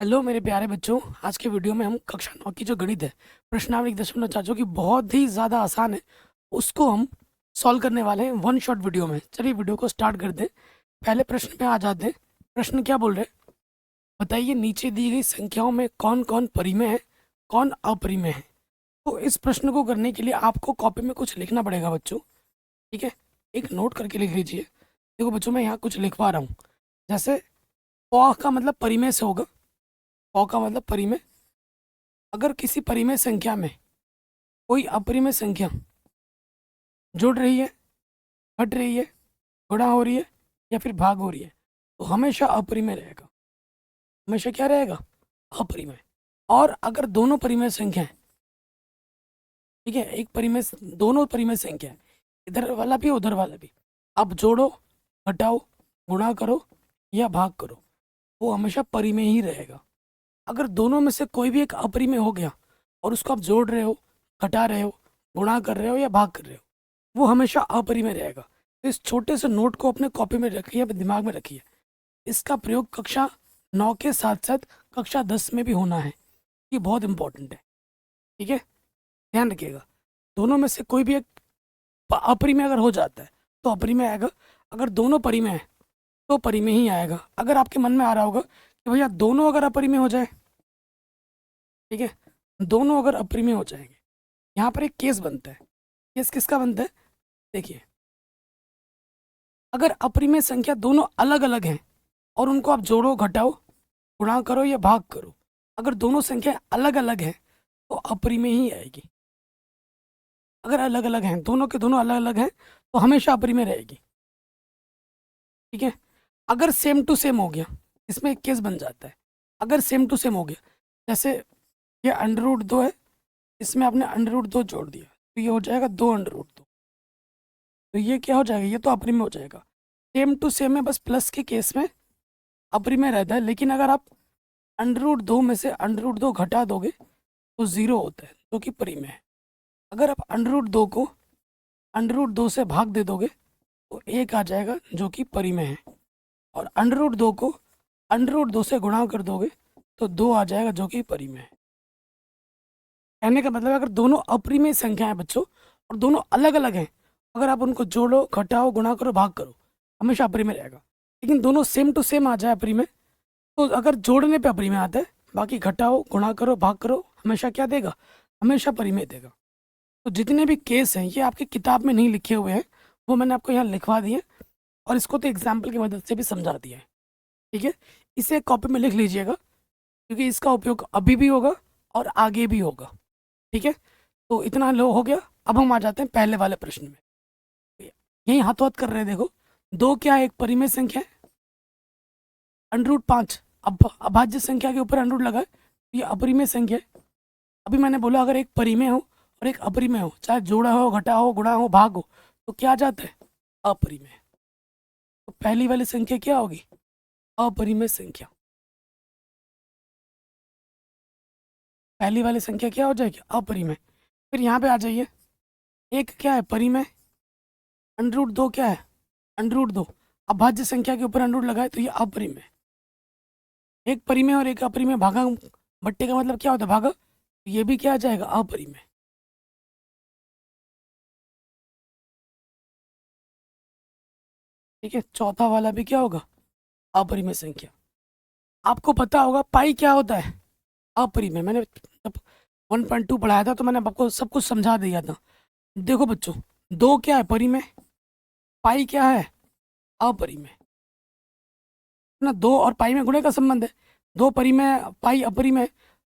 Hello मेरे प्यारे बच्चों। आज के वीडियो में हम कक्षा 9 की जो गणित है प्रश्नावली 1.4 जो कि बहुत ही ज़्यादा आसान है उसको हम सॉल्व करने वाले हैं वन शॉट वीडियो में। चलिए वीडियो को स्टार्ट करते हैं। पहले प्रश्न पे आ जाते हैं। प्रश्न क्या बोल रहे हैं, बताइए नीचे दी गई संख्याओं में कौन कौन परिमेय है, कौन अपरिमेय है। तो इस प्रश्न को करने के लिए आपको कॉपी में कुछ लिखना पड़ेगा बच्चों। ठीक है, एक नोट करके लिख लीजिए। देखो बच्चों, मैं यहाँ कुछ लिखवा रहा हूँ। जैसे प का मतलब परिमेय से होगा। प का मतलब परिमेय। अगर किसी परिमेय संख्या में कोई अपरिमेय संख्या जुड़ रही है, घट रही है, गुणा हो रही है या फिर भाग हो रही है तो हमेशा अपरिमेय रहेगा। हमेशा क्या रहेगा? अपरिमेय। और अगर दोनों परिमेय संख्याएं, ठीक है, एक परिमेय, दोनों परिमेय संख्या है, इधर वाला भी उधर वाला भी, आप जोड़ो, घटाओ, गुणा करो या भाग करो, वो हमेशा परिमेय ही रहेगा। अगर दोनों में से कोई भी एक अपरिमेय हो गया और उसको आप जोड़ रहे हो, घटा रहे हो, गुणा कर रहे हो या भाग कर रहे हो, वो हमेशा अपरिमेय रहेगा। तो इस छोटे से नोट को अपने कॉपी में रखिए, अपने दिमाग में रखिए। इसका प्रयोग कक्षा 9 के साथ साथ कक्षा 10 में भी होना है। ये बहुत इंपॉर्टेंट है। ठीक है, ध्यान रखिएगा। दोनों में से कोई भी एक अपरिमेय अगर हो जाता है तो अपरिमेय आएगा। अगर दोनों परिमेय है तो परिमेय ही आएगा। अगर आपके मन में आ रहा होगा कि भैया दोनों अगर अपरिमेय हो जाए, ठीक है, दोनों अगर अपरिमेय हो जाएंगे, यहाँ पर एक केस बनता है। केस किसका बनता है? देखिए, अगर अपरिमेय संख्या दोनों अलग अलग हैं और उनको आप जोड़ो, घटाओ, गुणा करो या भाग करो, अगर दोनों संख्या अलग अलग हैं तो अपरिमेय ही आएगी। अगर अलग अलग हैं, दोनों के दोनों अलग अलग हैं तो हमेशा अपरिमेय रहेगी। ठीक है, अगर सेम टू सेम हो गया, इसमें एक केस बन जाता है। अगर सेम टू सेम हो गया, जैसे ये अंडर रूट 2 है, इसमें आपने अंडर रूट 2 जोड़ दिया तो ये हो जाएगा 2 अंडर रूट 2। तो ये क्या हो जाएगा? ये तो अपरिमेय हो जाएगा। सेम टू सेम में बस प्लस के केस में अपरिमेय रहता है, लेकिन अगर आप अंडर रूट 2 में से अंडर रूट 2 घटा दोगे तो 0 होता है, जो कि परिमेय है। अगर आप अंडर रूट 2 को अंडर रूट 2 से भाग दे दोगे तो 1 आ जाएगा, जो कि परिमेय है। और अंडर रूट 2 को अंडर रूट 2 से गुणा कर दोगे तो 2 आ जाएगा, जो कि परिमेय है। कहने का मतलब अगर दोनों अपरिमेय संख्या है बच्चों और दोनों अलग अलग हैं, अगर आप उनको जोड़ो, घटाओ, गुणा करो, भाग करो, हमेशा अपरिमेय रहेगा। लेकिन दोनों सेम टू सेम आ जाए अपरिमेय, तो अगर जोड़ने पे अपरिमेय आता है, बाकी घटाओ, गुणा करो, भाग करो, हमेशा क्या देगा? हमेशा परिमेय देगा। तो जितने भी केस हैं ये आपकी किताब में नहीं लिखे हुए हैं, वो मैंने आपको यहाँ लिखवा दिए और इसको तो एग्जाम्पल की मदद से भी समझा दिया है। ठीक है, इसे कॉपी में लिख लीजिएगा क्योंकि इसका उपयोग अभी भी होगा और आगे भी होगा। ठीक है, तो इतना लो हो गया। अब हम आ जाते हैं पहले वाले प्रश्न में। यही हाथों हाथ कर रहे हैं, देखो। दो क्या है? एक परिमेय संख्या है, अंडर रूट 5। अब अभाज्य संख्या के ऊपर अंडर रूट लगा है तो ये अपरिमेय संख्या है। अभी मैंने बोला अगर एक परिमेय हो और एक अपरिमेय हो, चाहे जोड़ा हो, घटा हो, गुणा हो, भाग हो, तो क्या आ जाता है? अपरिमेय। तो पहली वाली संख्या क्या होगी? अपरिमेय संख्या। पहली वाली संख्या क्या हो जाएगी? अपरिमेय। फिर यहाँ पे आ जाइए, एक क्या है? परिमेय। अंडर रूट 2 क्या है? Under root 2। अभाज्य संख्या के ऊपर अंडर रूट लगाए तो ये अपरिमेय। एक परिमेय और एक अपरिमेय भागा बट्टे का मतलब क्या होता है? भागा। तो ये भी क्या आ जाएगा? अपरिमेय। ठीक है, चौथा वाला भी क्या होगा? अपरिमेय संख्या। आपको पता होगा पाई क्या होता है? अपरिमेय। मैंने जब 1.2 पढ़ाया था तो मैंने आपको सब कुछ समझा दिया था। देखो बच्चों, दो क्या है? परिमेय। पाई क्या है? अपरिमेय। ना, दो और पाई में गुणे का संबंध है। दो परिमेय, पाई अपरिमेय,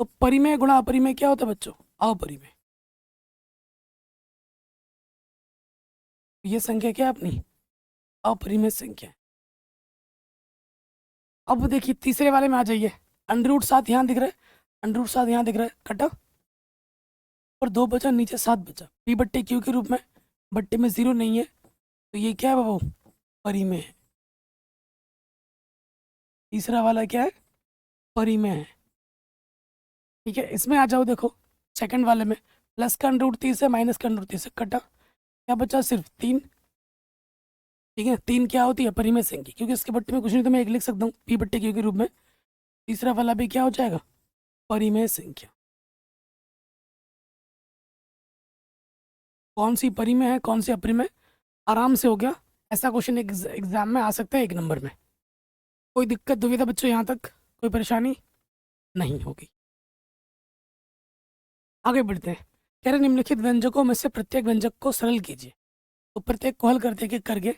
तो परिमेय गुणा अपरिमेय क्या होता है बच्चों? अपरिमेय। ये संख्या क्या है अपनी? अपरिमेय संख्या है। अब देखिए तीसरे वाले में आ जाइए। अंडर रूट 7 यहाँ दिख रहा है, अंडर रूट 7 यहाँ दिख रहा है, कटा और 2 बचा, नीचे 7 बचा। पी बट्टे क्यू के रूप में, बट्टे में 0 नहीं है तो ये क्या है बाबू? परिमेय है। तीसरा वाला क्या है? परिमेय है। ठीक है, इसमें आ जाओ, देखो सेकंड वाले में प्लस का अंडर रूट 30 है, माइनस का अंडर रूट 30 है, कटा, क्या बचा? सिर्फ 3। ठीक है, 3 क्या होती है? परिमेय संख्या, क्योंकि इसके बट्टे में कुछ नहीं तो मैं एक लिख सकता हूँ पी बट्टे क्यू के रूप में। तीसरा वाला भी क्या हो जाएगा, परिमेय संख्या। कौन सी परिमेय है कौन सी अपरिमेय, आराम से हो गया। ऐसा क्वेश्चन एग्जाम में आ सकता है 1 नंबर में। कोई दिक्कत दुविधा बच्चों, यहाँ तक कोई परेशानी नहीं होगी। आगे बढ़ते हैं। कह रहे निम्नलिखित व्यंजकों में से प्रत्येक व्यंजक को सरल कीजिए। तो प्रत्येक को हल करते कि करके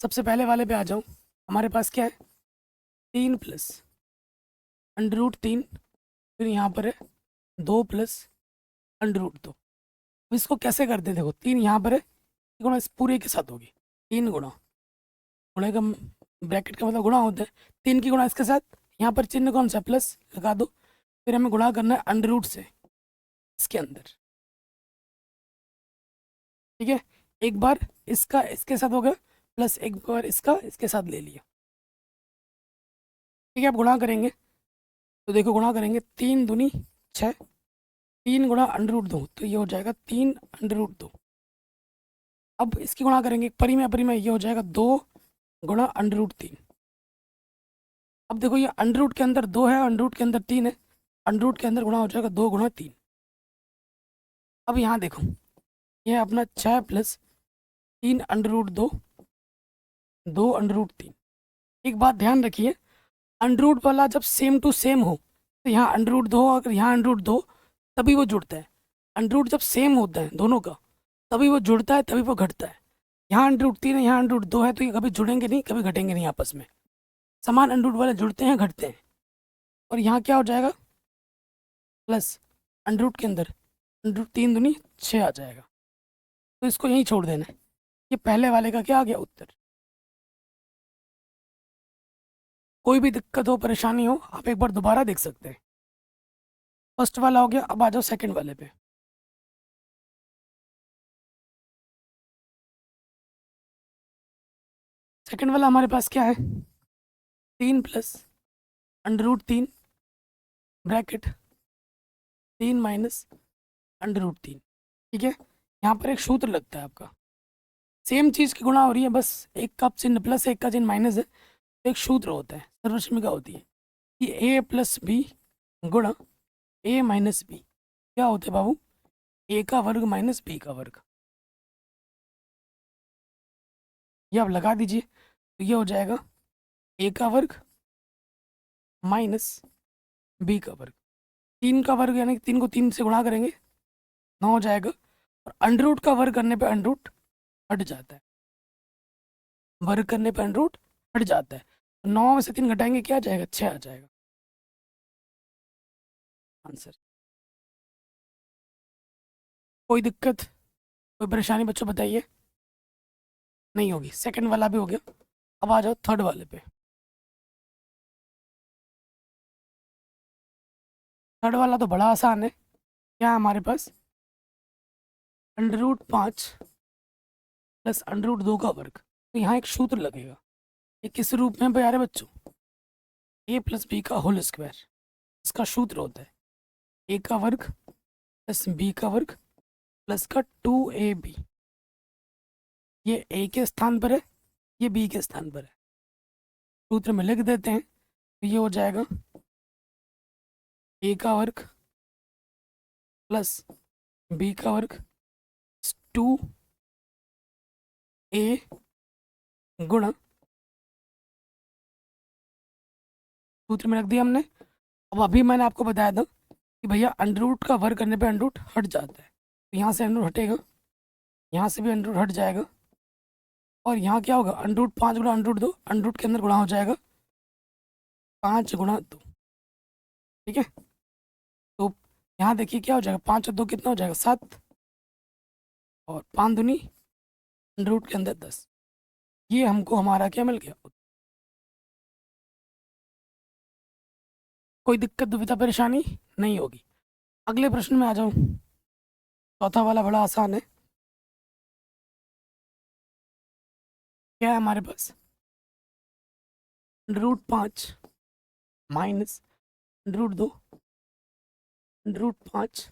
सबसे पहले वाले पे आ जाऊं। हमारे पास क्या है, 3 + √3, फिर यहाँ पर है 2 + √2। अब इसको कैसे करते हैं, देखो 3 यहाँ पर है, गुणा इस पूरे के साथ होगी। 3 गुणा, गुणे का ब्रैकेट का मतलब गुणा होता है, 3 की गुणा इसके साथ, यहाँ पर चिन्ह कौन सा, प्लस लगा दो। फिर हमें गुणा करना है √ से इसके अंदर, ठीक है। एक बार इसका इसके साथ हो गया, प्लस एक बार इसका इसके साथ ले लिया, ठीक है। अब गुणा करेंगे तो देखो, गुणा करेंगे 3 दूनी 6, 3 गुणा √2, तो ये हो जाएगा 3 √2। अब इसकी गुणा करेंगे परिमेय अपरिमेय, ये हो जाएगा 2 गुणा √3। अब देखो ये √ के अंदर 2 है, √ के अंदर 3 है, √ के अंदर गुणा हो जाएगा 2 गुणा 3। अब यहाँ देखो, ये अपना 6 + 3 √2, 2 √3। एक बात ध्यान रखिए, √ वाला जब सेम टू सेम हो, तो यहाँ √ हो, अगर यहाँ √ तभी वो जुड़ता है। √ जब सेम होता है दोनों का, तभी वो जुड़ता है, तभी वो घटता है। यहाँ √3 है, यहाँ √ है, तो ये कभी जुड़ेंगे नहीं, कभी घटेंगे नहीं आपस में। समान √ वाले जुड़ते हैं, घटते हैं। और यहाँ क्या हो जाएगा, प्लस √ के अंदर √3 दूनी 6 आ जाएगा। तो इसको यहीं छोड़ देना है। ये पहले वाले का क्या आ गया उत्तर। कोई भी दिक्कत हो परेशानी हो, आप एक बार दोबारा देख सकते हैं। फर्स्ट वाला हो गया, अब आ जाओ सेकंड वाले पे। सेकंड वाला हमारे पास क्या है, 3 + √3 ब्रैकेट 3 - √3, ठीक है। यहाँ पर एक सूत्र लगता है आपका, सेम चीज़ की गुणा हो रही है, बस एक का चिन्ह प्लस एक का चिन्ह माइनस है। एक सूत्र होता है, सर्वश्रमिका होती है कि A + B गुणा A - B। क्या होता है बाबू, A का वर्ग माइनस B का वर्ग। ये आप लगा दीजिए, तो ये हो जाएगा A का वर्ग माइनस B का वर्ग। 3 का वर्ग यानी कि 3 को 3 से गुणा करेंगे 9 हो जाएगा, और √ का वर्ग करने पे √ हट जाता है, वर्ग करने पे √ हट जाता है। 9 में से 3 घटाएंगे, क्या आ जाएगा, 6 आ जाएगा आंसर। कोई दिक्कत कोई परेशानी बच्चों बताइए, नहीं होगी। सेकंड वाला भी हो गया, अब आ जाओ थर्ड वाले पे। थर्ड वाला तो बड़ा आसान है। क्या है हमारे पास, √5 + √2 का वर्ग। तो यहाँ एक सूत्र लगेगा, ये किस रूप में प्यारे बच्चों, A + B का होल स्क्वायर। इसका सूत्र होता है A का वर्ग + B का वर्ग प्लस का 2AB। ये A के स्थान पर है, ये B के स्थान पर है, सूत्र में लिख देते हैं। तो ये हो जाएगा A का वर्ग प्लस B का वर्ग 2A गुणा, सूत्र में रख दिया हमने। अब अभी मैंने आपको बताया था कि भैया √ का वर्ग करने पे √ हट जाता है, तो यहाँ से √ हटेगा, यहाँ से भी √ हट जाएगा, और यहाँ क्या होगा, √5 गुणा √2, √ के अंदर गुणा हो जाएगा 5 गुणा 2, ठीक है। तो यहाँ देखिए क्या हो जाएगा, 5 और 2 कितना हो जाएगा, 7, और 5 दूनी √ के अंदर 10। ये हमको हमारा क्या मिल गया, कोई दिक्कत दुविधा परेशानी नहीं होगी। अगले प्रश्न में आ जाऊं। चौथा वाला बड़ा आसान है। क्या है हमारे पास, √5 माइनस √2, √5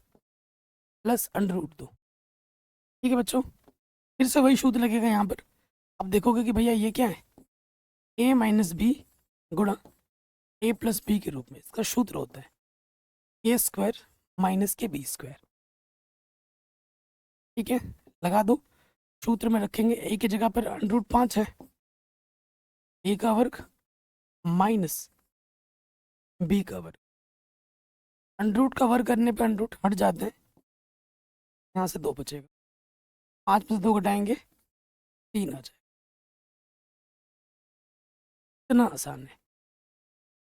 प्लस √2, ठीक है बच्चों। फिर से वही सूत्र लगेगा यहाँ पर। अब देखोगे कि भैया ये क्या है, A - B गुणा ए प्लस बी के रूप में। इसका सूत्र होता है ए स्क्वायर माइनस के बी स्क्वायर। ठीक है, लगा दो। सूत्र में रखेंगे ए की जगह पर √5 है, ए का वर्ग माइनस बी का वर्ग। अंडरूट का वर्ग करने पे अंडरूट हट जाते हैं, यहाँ से 2 बचेगा। 5 में से 2 घटाएंगे 3 आ जाएगा। कितना आसान है।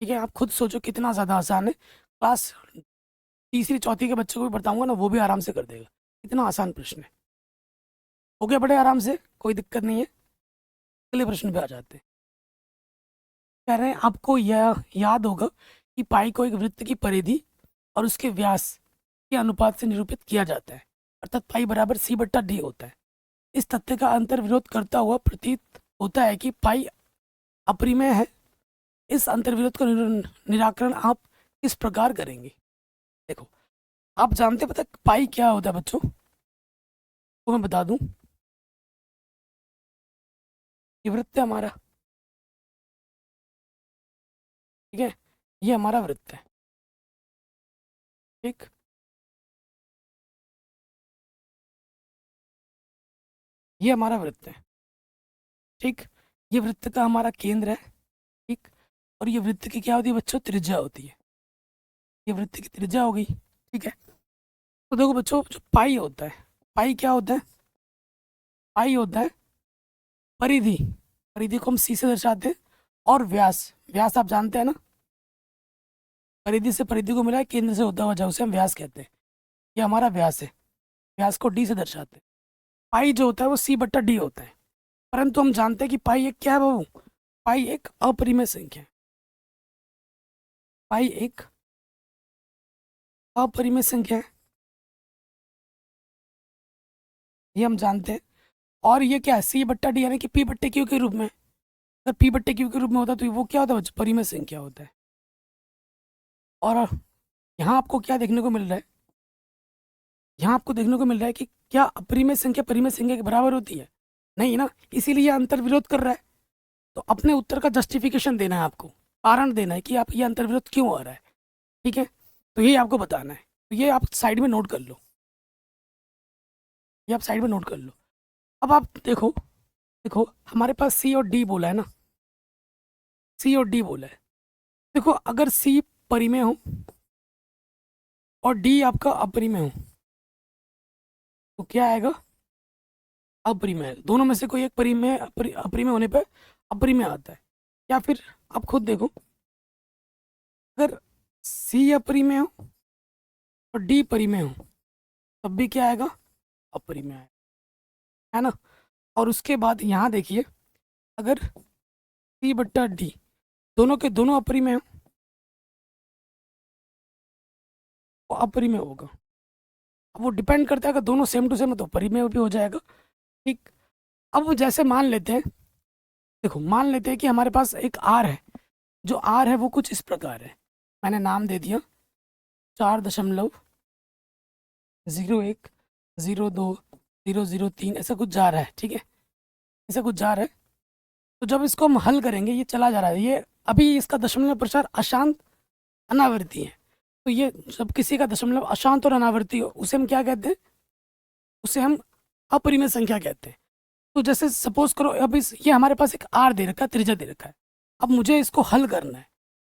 ठीक है, आप खुद सोचो कितना ज़्यादा आसान है। क्लास तीसरी चौथी के बच्चों को भी बताऊंगा ना, वो भी आराम से कर देगा। इतना आसान प्रश्न है। हो गया बड़े आराम से, कोई दिक्कत नहीं है। अगले प्रश्न पे आ जाते हैं। कह रहे हैं आपको यह याद होगा कि पाई को एक वृत्त की परिधि और उसके व्यास के अनुपात से निरूपित किया जाता है, अर्थात पाई बराबर C/D होता है। इस तथ्य का अंतर्विरोध करता हुआ प्रतीत होता है कि पाई अपरिमेय है। इस अंतर्विरोध का निराकरण आप किस प्रकार करेंगे? देखो, आप जानते पता पाई क्या होता है बच्चों? तो मैं बता दूं, ये वृत्त है हमारा। ठीक है, ये हमारा वृत्त है। ठीक, ये हमारा वृत्त है। ठीक, ये वृत्त का हमारा केंद्र है। ठीक, और ये वृत्त की क्या होती है बच्चों? त्रिज्या होती है। ये वृत्त की त्रिज्या हो गई। ठीक है, तो देखो बच्चों, जो पाई होता है, पाई क्या होता है? पाई होता है परिधि। परिधि को हम C से दर्शाते हैं। और व्यास, व्यास आप जानते हैं ना, परिधि से परिधि को मिला है, केंद्र से होता हुआ जाए उसे हम व्यास कहते हैं। ये हमारा व्यास है। व्यास को D से दर्शाते हैं। पाई जो होता है वो C/D होता है। परंतु हम जानते हैं कि पाई एक क्या है बाबू? पाई एक अपरिमेय संख्या है। पाई एक अपरिमेय संख्या है, ये हम जानते हैं। और ये क्या है? C/D यानी कि P/Q के रूप में। अगर P/Q के रूप में होता तो वो क्या होता है बच्चों? परिमेय संख्या होता है। और यहाँ आपको क्या देखने को मिल रहा है? यहाँ आपको देखने को मिल रहा है कि क्या अपरिमेय संख्या परिमेय संख्या के बराबर होती है? नहीं ना, इसीलिए ये अंतर विरोध कर रहा है। तो अपने उत्तर का जस्टिफिकेशन देना है आपको, कारण देना है कि आप ये अंतर विरोध क्यों आ रहा है। ठीक है, तो ये आपको बताना है। तो ये आप साइड में नोट कर लो, ये आप साइड में नोट कर लो। अब आप देखो, देखो हमारे पास C और D बोला है ना, C और D बोला है। देखो, अगर C परिमेय हो और D आपका अपरिमेय हो तो क्या आएगा? अपरिमेय। दोनों में से कोई एक परिमेय अपरिमेय होने पर अपरिमेय आता है। या फिर आप खुद देखो, अगर C अपरिमेय हो और D परिमेय हो तब भी क्या आएगा? अपरिमेय आएगा, है ना। और उसके बाद यहाँ देखिए, अगर C/D दोनों के दोनों अपरिमेय हो तो अपरिमेय होगा। अब वो डिपेंड करता है, अगर दोनों सेम टू सेम है तो परिमेय भी हो जाएगा। ठीक, अब वो जैसे मान लेते हैं, देखो मान लेते हैं कि हमारे पास एक R है। जो R है वो कुछ इस प्रकार है, मैंने नाम दे दिया 4.0102.003, ऐसा कुछ जा रहा है। ठीक है, ऐसा कुछ जा रहा है। तो जब इसको हम हल करेंगे, ये चला जा रहा है, ये अभी इसका दशमलव प्रसार अशांत अनावर्ती है। तो ये जब किसी का दशमलव अशांत और अनावर्ती हो उसे हम क्या कहते हैं? उसे हम अपरिमेय संख्या कहते हैं। तो जैसे सपोज करो, अब ये हमारे पास एक R दे रखा है, त्रिज्या दे रखा है। अब मुझे इसको हल करना है,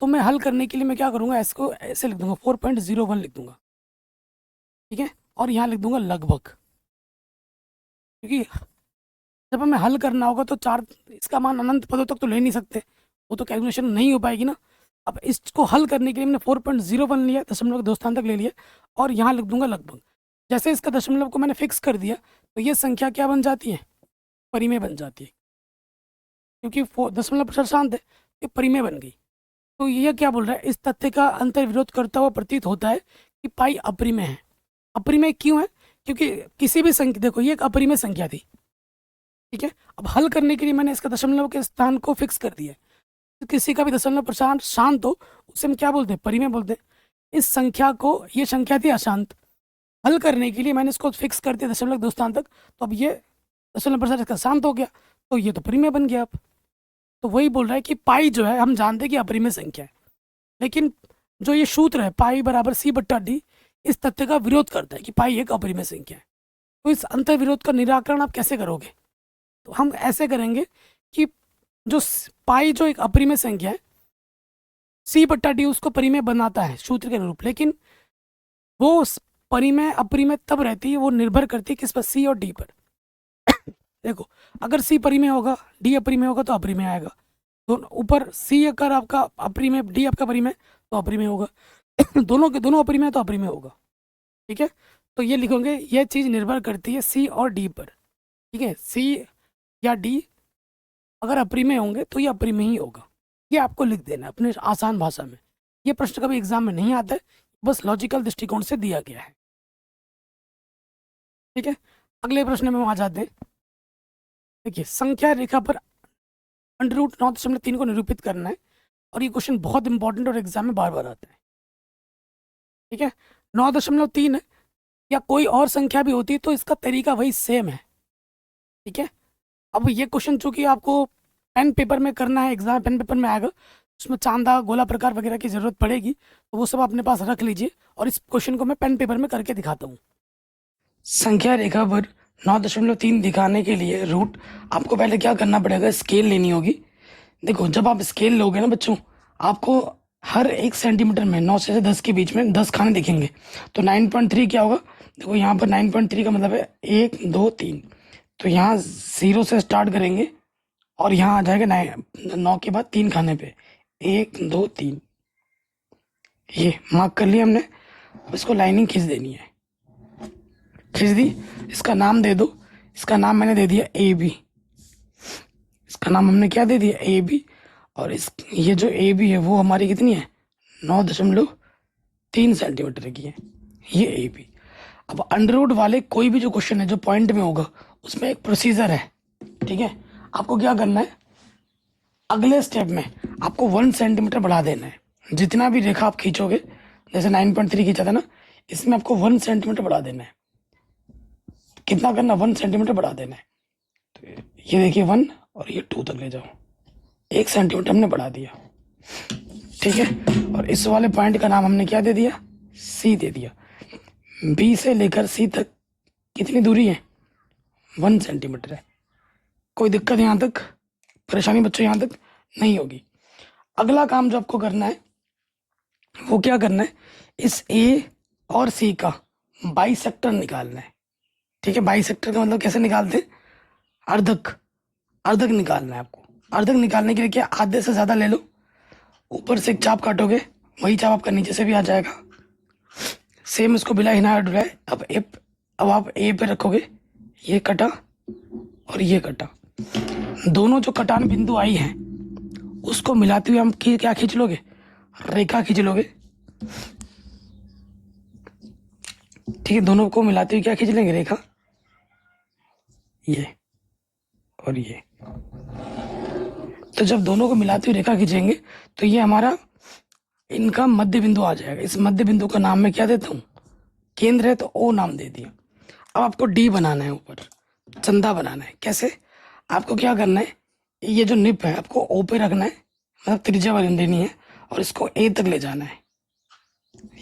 तो मैं हल करने के लिए मैं क्या करूँगा? इसको ऐसे लिख दूंगा, 4.01 लिख दूंगा। ठीक है, और यहाँ लिख दूंगा लगभग, क्योंकि जब हमें हल करना होगा तो चार, इसका मान अनंत पदों तक तो ले नहीं सकते, वो तो कैलकुलेशन नहीं हो पाएगी ना। अब इसको हल करने के लिए मैंने 4.01 लिया, दशमलव के 2 स्थान तक ले लिया, और यहाँ लिख दूंगा लगभग। जैसे इसका दशमलव को मैंने फिक्स कर दिया तो ये संख्या क्या बन जाती है? परिमेय बन जाती है, क्योंकि दशमलव प्रसार शांत है, ये परिमेय बन गई। तो ये क्या बोल रहा है? इस तथ्य का अंतर विरोध करता हुआ प्रतीत होता है कि पाई अपरिमेय है। अपरिमेय क्यों है? क्योंकि किसी भी संख्या, देखो ये एक अपरिमेय संख्या थी। ठीक है, अब हल करने के लिए मैंने इसका दशमलव के स्थान को फिक्स कर दिया। तो किसी का भी दशमलव प्रसार शांत हो उसे हम क्या बोलते हैं? परिमेय बोलते हैं। इस संख्या को, ये संख्या थी अशांत, हल करने के लिए मैंने इसको फिक्स कर दिया दशमलव 2 स्थान तक, तो अब ये दशमलव प्रसार इसका शांत हो गया, तो ये तो परिमेय बन गया। अब तो वही बोल रहा है कि पाई जो है हम जानते हैं कि अपरिमेय संख्या है। लेकिन जो ये सूत्र है पाई बराबर सी बट्टा डी, इस तथ्य का विरोध करता है कि पाई एक अपरिमेय संख्या है। तो इस अंतर विरोध का निराकरण आप कैसे करोगे? तो हम ऐसे करेंगे कि जो पाई जो एक अपरिमेय संख्या है, सी बट्टा डी उसको परिमेय बनाता है सूत्र के अनुरूप, लेकिन वो परिमेय अपरिमेय तब रहती है, वो निर्भर करती है किस पर, सी और डी पर। देखो, अगर सी परिमेय होगा, डी अपरिमेय होगा तो अपरिमेय आएगा। तो ऊपर सी अगर आपका अपरिमेय, डी आपका परिमेय, तो अपरिमेय होगा। दोनों के दोनों अपरिमेय तो अपरिमेय होगा। ठीक है, तो ये लिखोगे, ये चीज़ निर्भर करती है सी और डी पर। ठीक है, सी या डी अगर अपरिमेय होंगे तो ये अपरिमेय ही होगा। ये आपको लिख देना अपने आसान भाषा में। ये प्रश्न कभी एग्जाम में नहीं आता है, बस लॉजिकल दृष्टिकोण से दिया गया है। ठीक है, अगले प्रश्न में वहां जाते हैं। देखिए, संख्या रेखा पर √9.3 को निरूपित करना है, और ये क्वेश्चन बहुत इंपॉर्टेंट और एग्जाम में बार बार आता है। ठीक है, 9.3 है या कोई और संख्या भी होती है तो इसका तरीका वही सेम है। ठीक है, अब ये क्वेश्चन चूंकि आपको पेन पेपर में करना है, एग्जाम पेन पेपर में आएगा, उसमें चांदा गोला प्रकार वगैरह की जरूरत पड़ेगी, तो वो सब अपने पास रख लीजिए, और इस क्वेश्चन को मैं पेन पेपर में करके दिखाता हूँ। संख्या रेखा पर 9.3 दिखाने के लिए रूट आपको पहले क्या करना पड़ेगा, स्केल लेनी होगी। देखो, जब आप स्केल लोगे ना बच्चों, आपको हर 1 सेंटीमीटर में 9 से 10 के बीच में 10 खाने दिखेंगे। तो 9.3 क्या होगा, देखो यहाँ पर 9.3 का मतलब है 1 2 3, तो यहाँ 0 से स्टार्ट करेंगे और यहाँ आ जाएगा 9 के बाद 3 खाने पे, 1 2 3। ये मार्क कर लिया हमने। अब इसको लाइनिंग खींच देनी है, खींच दी। इसका नाम दे दो, इसका नाम मैंने दे दिया ए बी। इसका नाम हमने क्या दे दिया, ए बी। और ये जो ए बी है वो हमारी कितनी है, 9.3 सेंटीमीटर की है, ये ए बी। अब अंडरवुड वाले कोई भी जो क्वेश्चन है जो पॉइंट में होगा, उसमें एक प्रोसीजर है। ठीक है, आपको क्या करना है, अगले स्टेप में आपको 1 सेंटीमीटर बढ़ा देना है। जितना भी रेखा आप खींचोगे, जैसे 9.3 खींचा था ना, इसमें आपको 1 सेंटीमीटर बढ़ा देना है। कितना करना, 1 सेंटीमीटर बढ़ा देना है। तो ये देखिए 1 और ये 2 तक ले जाओ, 1 सेंटीमीटर हमने बढ़ा दिया। ठीक है, और इस वाले पॉइंट का नाम हमने क्या दे दिया, सी दे दिया। बी से लेकर सी तक कितनी दूरी है, 1 सेंटीमीटर है। कोई दिक्कत यहाँ तक, परेशानी बच्चों यहाँ तक नहीं होगी। अगला काम जो आपको करना है वो क्या करना है, इस ए और सी का बाइसेक्टर निकालना है। ठीक है, बाइसेक्टर का मतलब कैसे निकालते हैं, अर्धक, अर्धक निकालना है आपको। अर्धक निकालने के लिए क्या, आधे से ज़्यादा ले लो, ऊपर से एक चाप काटोगे, वही चाप आपका नीचे से भी आ जाएगा। सेम इसको बिना हिलाए डुलाए अब आप ए पे रखोगे, ये कटा और ये कटा, दोनों जो कटान बिंदु आई हैं उसको मिलाते हुए हम क्या खींच लोगे, रेखा खींच लोगे। ठीक है, दोनों को मिलाते हुए क्या खींच लेंगे, रेखा, ये और ये। तो जब दोनों को मिलाते हुए रेखा खींचेंगे तो ये हमारा इनका मध्य बिंदु आ जाएगा। इस मध्य बिंदु का नाम मैं क्या देता हूँ, केंद्र है तो ओ नाम दे दिया। अब आपको डी बनाना है, ऊपर चंदा बनाना है। कैसे, आपको क्या करना है, ये जो निप है आपको ओ पे रखना है, मतलब त्रिज्या बन देनी है, और इसको ए तक ले जाना है।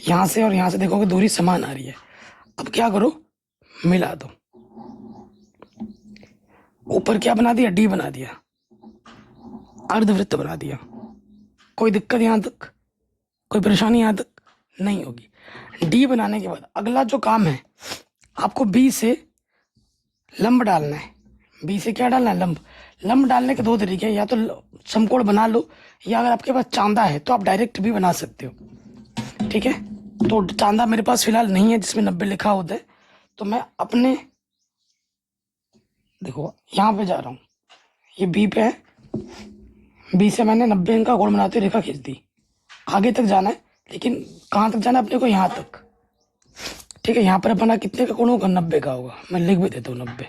यहाँ से और यहाँ से देखोगे दूरी समान आ रही है। अब क्या करो, मिला दो। ऊपर क्या बना दिया, डी बना दिया, अर्धवृत्त बना दिया। कोई दिक्कत यहाँ तक, कोई परेशानी यहाँ तक नहीं होगी। डी बनाने के बाद अगला जो काम है, आपको बी से लंब डालना है। बी से क्या डालना है, लंब। लंब डालने के 2 तरीके हैं, या तो समकोण बना लो, या अगर आपके पास चांदा है तो आप डायरेक्ट भी बना सकते हो। ठीक है, तो चांदा मेरे पास फिलहाल नहीं है जिसमें 90 लिखा होता है, तो मैं अपने, देखो यहाँ पे जा रहा हूँ, ये बी पे है, बी से मैंने 90 का कोण बनाते रेखा खींच दी। आगे तक जाना है, लेकिन कहाँ तक जाना है अपने को, यहाँ तक। ठीक है, यहाँ पर अपना कितने का कोण होगा, 90 का होगा, मैं लिख भी देता हूँ 90।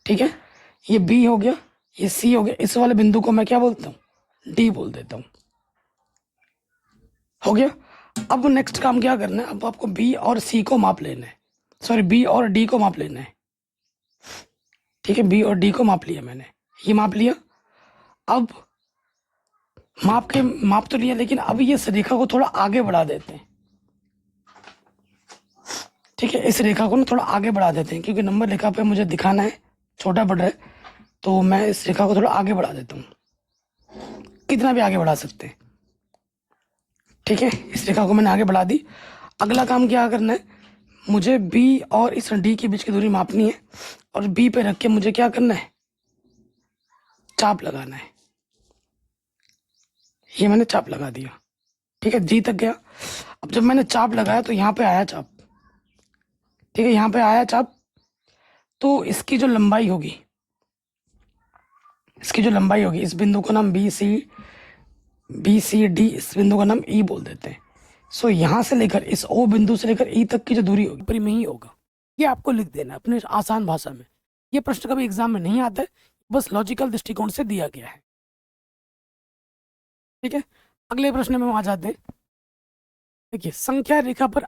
ठीक है, ये बी हो गया, ये सी हो गया। इस वाले बिंदु को मैं क्या बोलता हूँ, डी बोल देता हूँ। हो गया। अब नेक्स्ट काम क्या करना है, अब आपको बी और सी को माप लेना है, सॉरी बी और डी को माप लेना है। ठीक है, बी और डी को माप लिया मैंने, ये माप लिया। अब माप तो लिया, लेकिन अब ये इस रेखा को थोड़ा आगे बढ़ा देते हैं। ठीक है, इस रेखा को ना थोड़ा आगे बढ़ा देते हैं, क्योंकि नंबर रेखा पे मुझे दिखाना है, छोटा पड़ रहा है, तो मैं इस रेखा को थोड़ा आगे बढ़ा देता हूँ। कितना भी आगे बढ़ा सकते हैं। ठीक है, इस रेखा को मैंने आगे बढ़ा दी। अगला काम क्या करना है, मुझे बी और इस डी के बीच की दूरी मापनी है, और बी पे रख के मुझे क्या करना है, चाप लगाना है। ये मैंने चाप लगा दिया। ठीक है, जी तक गया। अब जब मैंने चाप लगाया तो यहाँ पे आया चाप। ठीक है, यहाँ पे आया चाप, तो इसकी जो लंबाई होगी, इस बिंदु का नाम बी सी डी, इस बिंदु का नाम ई बोल देते हैं। सो यहाँ से लेकर इस ओ बिंदु से लेकर ई तक की जो दूरी होगी में ही होगा। ये आपको लिख देना अपने आसान भाषा में। ये प्रश्न कभी एग्जाम में नहीं आता है, बस लॉजिकल दृष्टिकोण से दिया गया है। ठीक है, अगले प्रश्न में वहां जाते हैं। देखिए, संख्या रेखा पर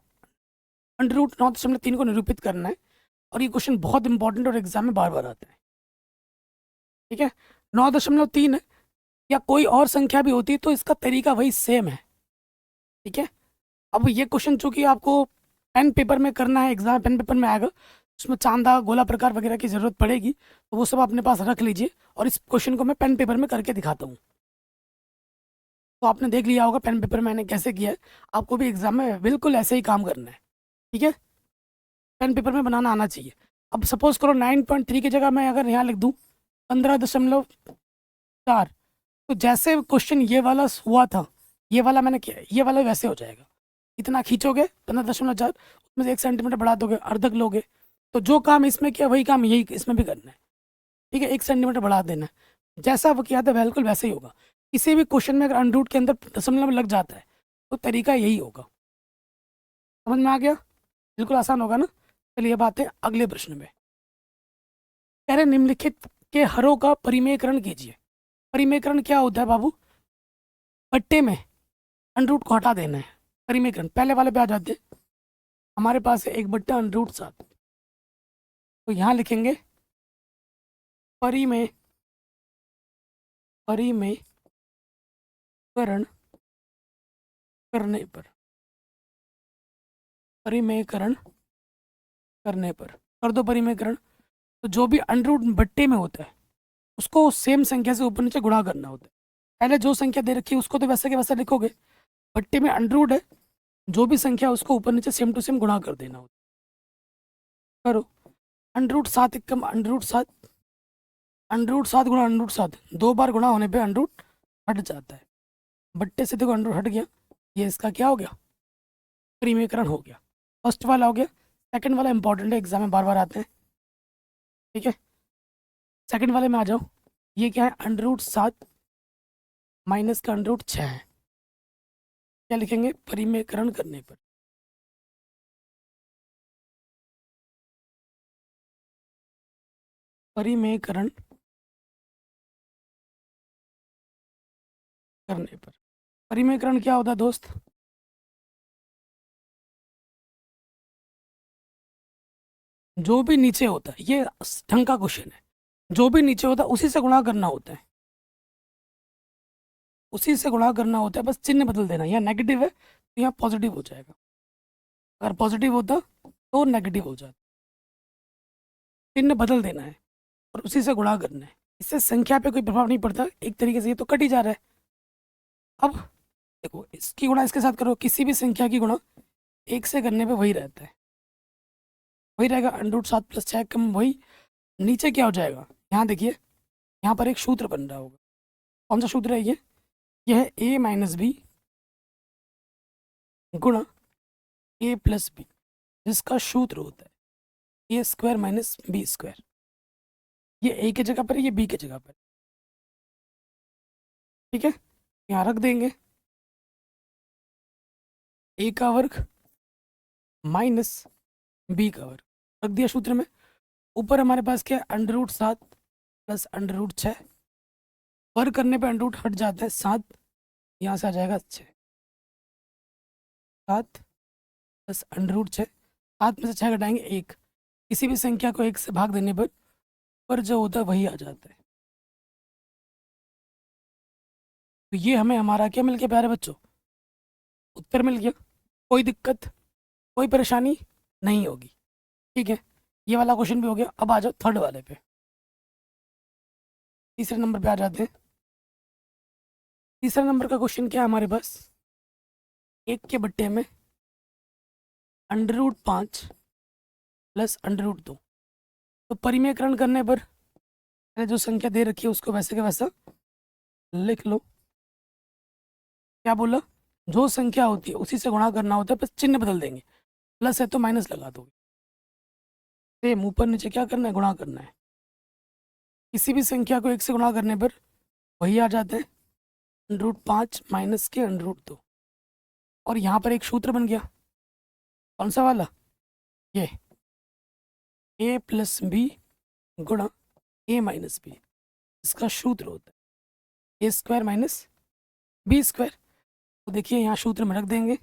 √9.3 को निरूपित करना है, और ये क्वेश्चन बहुत इंपॉर्टेंट और एग्जाम में बार बार आता है। ठीक है, 9.3 या कोई और संख्या भी होती है तो इसका तरीका वही सेम है। ठीक है, अब ये क्वेश्चन चूंकि आपको पेन पेपर में करना है, एग्जाम पेन पेपर में आएगा, उसमें चांदा गोला प्रकार वगैरह की जरूरत पड़ेगी, तो वो सब अपने पास रख लीजिए, और इस क्वेश्चन को मैं पेन पेपर में करके दिखाता हूँ। तो आपने देख लिया होगा पेन पेपर मैंने कैसे किया है, आपको भी एग्जाम में बिल्कुल ऐसे ही काम करना है। ठीक है, पेन पेपर में बनाना आना चाहिए। अब सपोज करो 9.3 की जगह मैं अगर यहाँ लिख दूँ 15.4, तो जैसे क्वेश्चन ये वाला हुआ था, ये वाला मैंने किया, ये वाला वैसे हो जाएगा। इतना खींचोगे 15.4, उसमें से 1 सेंटीमीटर बढ़ा दोगे, अर्धक लोगे, तो जो काम इसमें किया वही काम यही इसमें भी करना है। ठीक है, 1 सेंटीमीटर बढ़ा देना है, जैसा वो किया था बिल्कुल वैसे ही होगा। किसी भी क्वेश्चन में अगर अंडरूट के अंदर दशमलव लग जाता है तो तरीका यही होगा। समझ में आ गया? बिल्कुल आसान होगा ना। चलिए बात है अगले प्रश्न में। कह रहे निम्नलिखित के हरों का परिमेयकरण कीजिए। परिमेयकरण क्या होता है बाबू? पट्टे में अंडरूट को हटा देना है। परिमेयकरण पहले वाले पे आ जाते हैं। हमारे पास है 1/√7, तो यहाँ लिखेंगे परिमेयकरण करने पर, परिमेयकरण करने पर कर दो परिमेयकरण। तो जो भी अंडरूट बट्टे में होता है उसको सेम संख्या से ऊपर नीचे गुणा करना होता है। पहले जो संख्या दे रखी है उसको तो वैसे के वैसा लिखोगे, बट्टे में अंडरूट है, जो भी संख्या उसको ऊपर नीचे सेम टू सेम गुणा कर देना होता है। करो, √7 = √7, √7 गुणा √7, 2 बार गुणा होने पे अंडरूट हट जाता है। बट्टे से देखो अंडरूट हट गया, ये इसका क्या हो गया? परिमेयकरण हो गया। फर्स्ट वाला हो गया। सेकंड वाला इंपॉर्टेंट है, एग्जाम में बार बार आते हैं। ठीक है, सेकंड वाले में आ जाओ। ये क्या है? √7 माइनस का √6 है। क्या लिखेंगे? परिमेयकरण करने पर। परिमेयकरण करने पर। परिमेयकरण क्या होता है दोस्त? जो भी नीचे होता है, ये ढंग का क्वेश्चन है, जो भी नीचे होता है उसी से गुणा करना होता है, उसी से गुणा करना होता है, बस चिन्ह बदल देना। यहाँ नेगेटिव है तो यहाँ पॉजिटिव हो जाएगा, अगर पॉजिटिव होता तो नेगेटिव हो जाता। चिन्ह बदल देना है और उसी से गुणा करना है। इससे संख्या पे कोई प्रभाव नहीं पड़ता, एक तरीके से ये तो कट ही जा रहा है। अब देखो, इसकी गुणा इसके साथ करो, किसी भी संख्या की गुणा 1 से करने पे वही रहता है, वही रहेगा। √7 + 6 कम वही। नीचे क्या हो जाएगा? यहाँ देखिए, यहाँ पर एक सूत्र बन रहा होगा। कौन सा सूत्र है ये? यह है a - b गुणा a + b, जिसका सूत्र होता है a² - b²। ये a की जगह पर है, ये b की जगह पर। ठीक है, यहाँ रख देंगे a का वर्ग माइनस b का वर्ग, रख दिया सूत्र में। ऊपर हमारे पास क्या है? √7 + √6, वर्ग करने पे अंडरूट हट जाता है 7, यहाँ से आ जाएगा 6। 7 + √6, 7 में से 6 घटाएंगे 1। किसी भी संख्या को 1 से भाग देने पर जो होता है वही आ जाता है। तो ये हमें हमारा क्या मिल गया प्यारे बच्चों, उत्तर मिल गया। कोई दिक्कत, कोई परेशानी नहीं होगी। ठीक है, ये वाला क्वेश्चन भी हो गया। अब आ जाओ थर्ड वाले पे, तीसरे नंबर पे आ जाते हैं। तीसरा नंबर का क्वेश्चन क्या है हमारे पास, 1/2 में √5 प्लस √2। तो परिमेयकरण करने पर मैंने जो संख्या दे रखी है उसको वैसे के वैसा लिख लो। क्या बोला, जो संख्या होती है उसी से गुणा करना होता है, बस चिन्ह बदल देंगे, प्लस है तो माइनस लगा दोगे। सेम ऊपर नीचे क्या करना है, गुणा करना है। किसी भी संख्या को 1 से गुणा करने पर वही आ जाते हैं, √5 माइनस के √2। और यहाँ पर एक सूत्र बन गया, कौन सा वाला, ये a प्लस बी गुणा a माइनस बी, इसका सूत्र होता है a² माइनस b²। तो देखिए यहाँ सूत्र में रख देंगे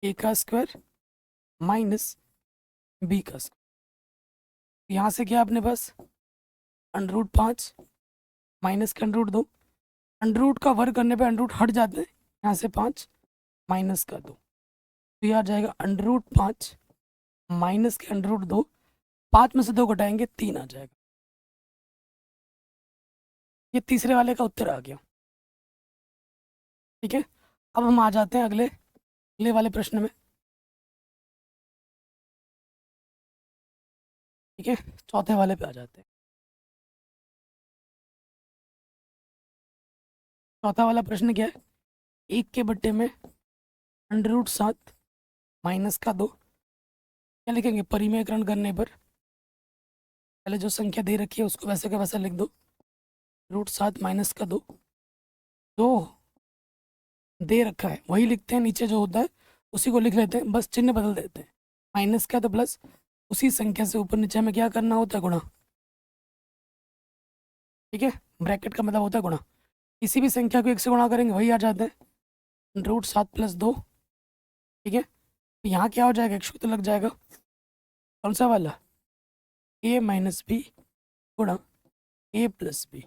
a² माइनस b²। यहाँ से क्या अपने पास, √5 माइनस का √2, अंडर का वर्ग करने पे अंडर हट जाते हैं, यहाँ से 5 माइनस का 2, तो ये आ जाएगा √5 माइनस के √2। 5 में से 2 घटाएंगे 3 आ जाएगा। ये तीसरे वाले का उत्तर आ गया। ठीक है, अब हम आ जाते हैं अगले वाले प्रश्न में। ठीक है, चौथे वाले पे आ जाते हैं। चौथा वाला प्रश्न क्या है, 1/2 में √7 माइनस का 2। क्या लिखेंगे, परिमेयकरण करने पर पहले जो संख्या दे रखी है उसको वैसे का वैसा लिख दो, √7 माइनस का 2। जो दे रखा है वही लिखते हैं, नीचे जो होता है उसी को लिख लेते हैं, बस चिन्ह बदल देते हैं। माइनस का तो प्लस, उसी संख्या से ऊपर नीचे में क्या करना होता है, गुणा। ठीक है, ब्रैकेट का मतलब होता है गुणा। किसी भी संख्या को 1 से गुणा करेंगे वही आ जाता है, √7 प्लस 2। ठीक है, तो यहाँ क्या हो जाएगा, एक सूत्र लग जाएगा, कौन सा वाला, a माइनस बी गुणा a प्लस बी।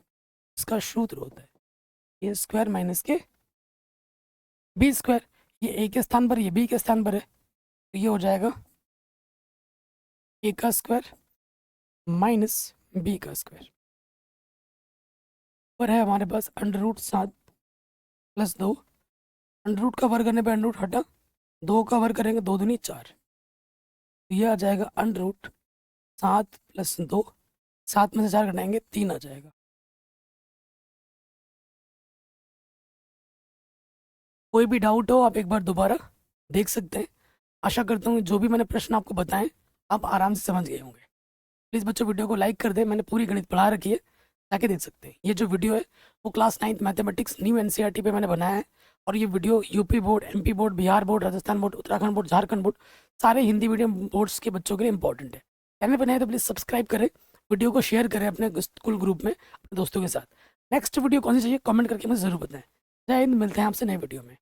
इसका सूत्र होता है a² माइनस के b²। ये a के स्थान पर, ये b के स्थान पर है, तो ये हो जाएगा a² माइनस b²। पर है हमारे पास √7 प्लस 2, अंडर का वर्ग करने पे अंडर हटा, 2 का वर्ग करेंगे 2 दूनी 4, तो ये आ जाएगा √7 प्लस 2। 7 में से 4 घटाएंगे 3 आ जाएगा। कोई भी डाउट हो आप एक बार दोबारा देख सकते हैं। आशा करता हूँ जो भी मैंने प्रश्न आपको बताएं आप आराम से समझ गए होंगे। प्लीज़ बच्चों वीडियो को लाइक कर दें, मैंने पूरी गणित पढ़ा रखी है, जाके देख सकते हैं। ये जो वीडियो है वो class 9th mathematics new NCERT पे मैंने बनाया है, और ये video UP board, MP board, Bihar board, Rajasthan board, Uttarakhand board, Jharkhand board, सारे हिंदी मीडियम बोर्ड्स के बच्चों के लिए इंपॉर्टेंट है। चैनल पर नए तो प्लीज़ सब्सक्राइब करें, वीडियो को शेयर करें अपने स्कूल ग्रुप में अपने दोस्तों के साथ। नेक्स्ट वीडियो कौन सी चाहिए कमेंट करके मुझे ज़रूर बताएं। जय हिंद, मिलते हैं आपसे नए वीडियो में।